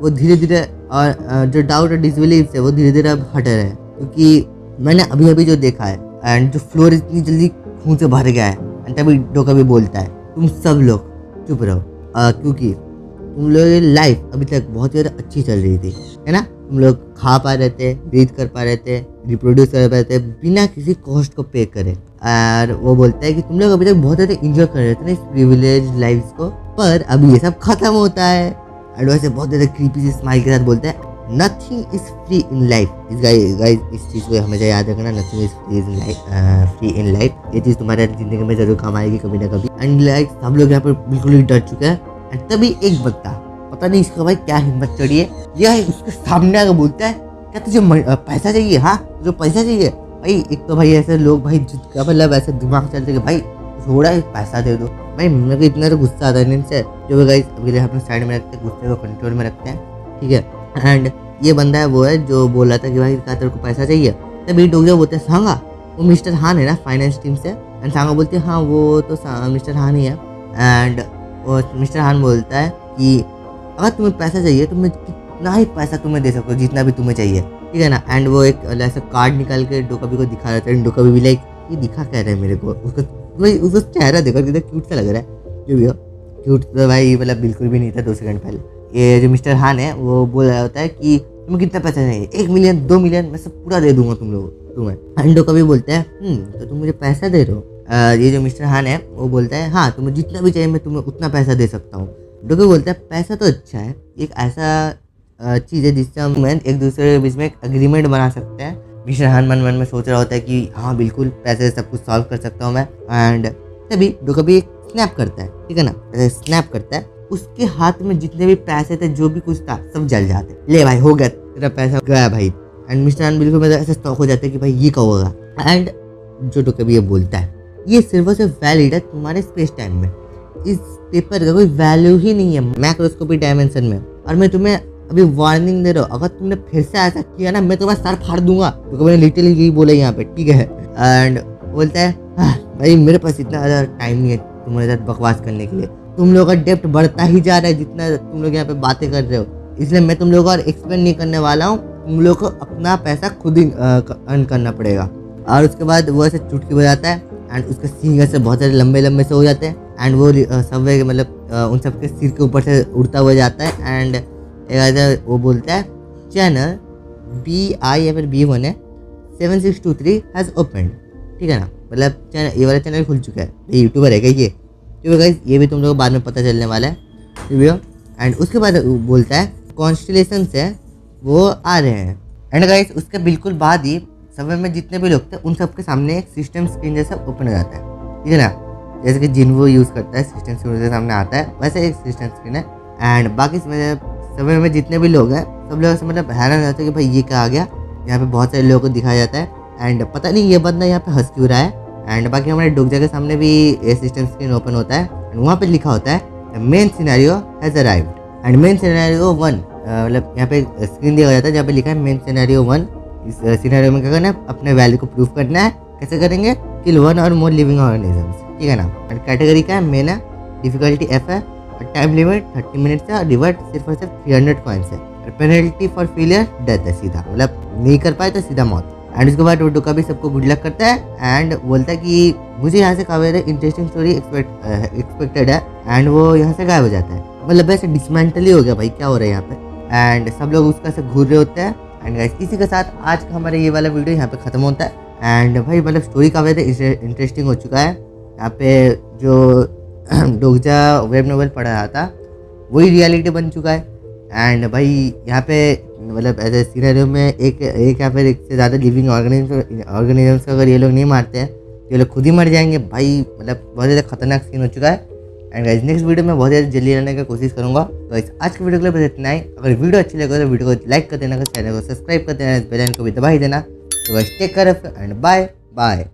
वो धीरे धीरे, और जो डाउट और डिसबिलीव्स है वो धीरे धीरे अब हट रहे हैं, क्योंकि मैंने अभी अभी जो देखा है एंड जो फ्लोर इतनी जल्दी खून से भर गया है। एंड तभी डोगा भी बोलता है तुम सब लोग चुप रहो, क्योंकि तुम लोगों की लाइफ अभी तक बहुत ज़्यादा अच्छी चल रही थी, है ना, तुम लोग खा पा रहे थे, ब्रीथ कर पा रहे थे, रिप्रोड्यूस कर पा रहे थे बिना किसी कॉस्ट को पे करे। और वो बोलता है कि तुम लोग अभी तक बहुत ज़्यादा इंजॉय कर रहे थे ना इस प्रिविलेज लाइफ को, पर अभी ये सब खत्म होता है। एंड वैसे बहुत ज़्यादा क्रीपी सी स्माइल के साथ बोलता है nothing is free in life. Guys इस चीज़ को हमेशा याद रखना, nothing is free in life, free in life. ये चीज़ तुम्हारे जिंदगी में जरूर काम आएगी कभी ना कभी। एंड लाइक सब लोग यहाँ पर बिल्कुल ही डर चुके हैं। एंड तभी एक बंदा, पता नहीं इसका भाई क्या हिम्मत चढ़ी है, यह उसके सामने आकर बोलता है क्या तुझे पैसा चाहिए? हाँ तुझे पैसा चाहिए? भाई एक तो भाई ऐसे लोग भाई जिसका मतलब ऐसे दिमाग चलते कि भाई थोड़ा पैसा दे दो। भाई मेरे को इतना तो गुस्सा आता है इनसे, जो गाइस अभी अपने साइड में रखते हैं, गुस्से को कंट्रोल में रखते हैं, ठीक है। एंड ये बंदा है वो है जो बोल रहा था कि भाई क्या तेरे को पैसा चाहिए? तभी डोगिया बोलते हैं सांगा, वो मिस्टर हान है ना फाइनेंस टीम से। एंड सांगा बोलते हैं हाँ वो तो मिस्टर हान ही है। एंड वो मिस्टर हान बोलता है कि अगर तुम्हें पैसा चाहिए तो मैं कितना ही पैसा तुम्हें दे सकता हूँ, जितना भी तुम्हें चाहिए, ठीक है ना। एंड वो एक ऐसा कार्ड निकाल के डोकाबी को दिखा रहा था। डोकाबी भी लाइक ये दिखा कह रहा है मेरे को, उसका चेहरा देखो कितना क्यूट सा लग रहा है। जो भी हो क्यूट तो भाई मतलब बिल्कुल भी नहीं था 2 सेकंड पहले। ये जो मिस्टर हान है वो बोल रहा होता है कि तुम्हें कितना पैसा चाहिए? 1 मिलियन 2 मिलियन मैं सब पूरा दे दूंगा तुम्हें। एंड डोकाबी बोलता है तो तुम मुझे पैसा दे रहे हो? ये जो मिस्टर हान है वो बोलता है हाँ तुम्हें जितना भी चाहिए मैं तुम्हें उतना पैसा दे सकता हूँ। डोकाबी बोलता है पैसा तो अच्छा है, एक ऐसा चीज़ है जिससे हम एक दूसरे के बीच में एक एग्रीमेंट बना सकते हैं। मिस्टर हान मन मन में सोच रहा होता है कि हाँ बिल्कुल पैसे से सब कुछ सॉल्व कर सकता हूँ मैं। एंड तभी डोकाबी एक स्नैप करता है, ठीक है ना, ऐसे स्नैप करता है, उसके हाथ में जितने भी पैसे थे जो भी कुछ था सब जल जाते। ले भाई हो गया तेरा पैसा गया भाई। एंड मिस्टर हान बिल्कुल मतलब ऐसे स्टॉक हो जाते हैं कि भाई ये क्या होगा। एंड जो डोकाबी ये बोलता है ये सिर्फ और सिर्फ वैलिड है तुम्हारे स्पेस टाइम में, इस पेपर का कोई वैल्यू ही नहीं है मैक्रोस्कोपिक डायमेंशन में। और मैं तुम्हें अभी वार्निंग दे रहा हूँ, अगर तुमने फिर से ऐसा किया ना मैं तुम्हारा सर फाड़ दूंगा। तो मैंने लिटरली यही बोला यहाँ पे, ठीक है। एंड बोलता है भाई मेरे पास इतना ज़्यादा टाइम नहीं है तुम्हारे साथ बकवास करने के लिए। तुम लोगों का डेप्ट बढ़ता ही जा रहा है जितना तुम लोग यहाँ पे बातें कर रहे हो, इसलिए मैं तुम लोगों को और एक्सप्लेन नहीं करने वाला हूँ। तुम लोग को अपना पैसा खुद ही अर्न करना पड़ेगा। और उसके बाद वो ऐसे चुटकी बजाता है एंड उसके सींग से बहुत सारे लंबे लंबे से हो जाते हैं। एंड वो सबवे मतलब उन सबके सिर के ऊपर से उड़ता हुआ जाता है। एंड वो बोलता है चैनल BI या फिर B1 है 7623 हैज़ ओपन, ठीक है ना, मतलब चैनल ये वाला चैनल खुल चुका है। ये यूट्यूबर है क्या ये? तो गाइस ये भी तुम लोग को बाद में पता चलने वाला है, ठीक है। एंड उसके बाद बोलता है कॉन्स्टेलेशन से वो आ रहे हैं। एंड गाइस उसके बिल्कुल बाद ही सबवे में जितने भी लोग थे उन सबके सामने एक सिस्टम स्क्रीन जैसा ओपन हो जाता है, ठीक है ना, जैसे कि जिन वो यूज़ करता है सिस्टम स्क्रीन के सामने आता है वैसे एक सिस्टम स्क्रीन है। एंड बाकी सबवे में जितने भी लोग हैं सब लोग ऐसे मतलब हैरान हो जाते हैं कि भाई ये क्या आ गया। यहाँ पे बहुत सारे लोगों को दिखाया जाता है एंड पता नहीं ये बंदा यहाँ पे हंस क्यों रहा है। एंड बाकी हमारे डोगजा के सामने भी ये सिस्टम स्क्रीन ओपन होता है एंड वहाँ पे लिखा होता है main scenario has arrived. And main scenario 1 मतलब यहाँ पे स्क्रीन दिया जाता है जहाँ पे लिखा है मेन सिनेरियो 1। इस सिनेरियो में क्या करना है, अपने वैल्यू को प्रूव करना है। कैसे करेंगे? किल 1 और मोर लिविंग ऑर्गेनिजम्स, ठीक है ना। एंड कैटेगरी क्या है? मेन है, डिफिकल्टी F है, टाइम लिमिट 30 मिनट्स है, रिवर्ट सिर्फ और सिर्फ 300 कॉइन्स है। पेनल्टी फॉर फेलियर डेथ है, सीधा मतलब नहीं कर पाए तो सीधा मौत। एंड उसके बाद डोका भी सबको गुड लक करता है एंड बोलता है कि मुझे यहाँ से काफ़ी ज़्यादा इंटरेस्टिंग स्टोरी एक्सपेक्टेड है। एंड वो यहाँ से गायब हो जाता है, मतलब ऐसे डिसमेंटल ही हो गया भाई क्या हो रहा है यहाँ पे। एंड सब लोग उसका से घूर रहे होते हैं। एंड गाइस इसी के साथ आज का हमारा ये वाला वीडियो यहाँ पे ख़त्म होता है। एंड भाई मतलब स्टोरी काफ़ी ज़्यादा इंटरेस्टिंग हो चुका है। यहाँ पे जो डोगजा वेब नोवेल पढ़ रहा था वही रियलिटी बन चुका है। एंड भाई यहाँ पे मतलब ऐसे सिनेरियो में एक या फिर एक से ज़्यादा लिविंग ऑर्गेनिजम्स को अगर ये लोग नहीं मारते हैं ये लोग खुद ही मर जाएंगे भाई। मतलब बहुत ज़्यादा खतरनाक सीन हो चुका है। एंड गाइस नेक्स्ट वीडियो में बहुत ज़्यादा जल्दी लाने की कोशिश करूँगा। तो गाइस आज की वीडियो के लिए बस इतना ही। अगर वीडियो अच्छी लगे तो वीडियो को लाइक कर देना, चैनल को सब्सक्राइब कर देना, बेल आइकन को भी दबा ही देना। तो guys take care and bye bye.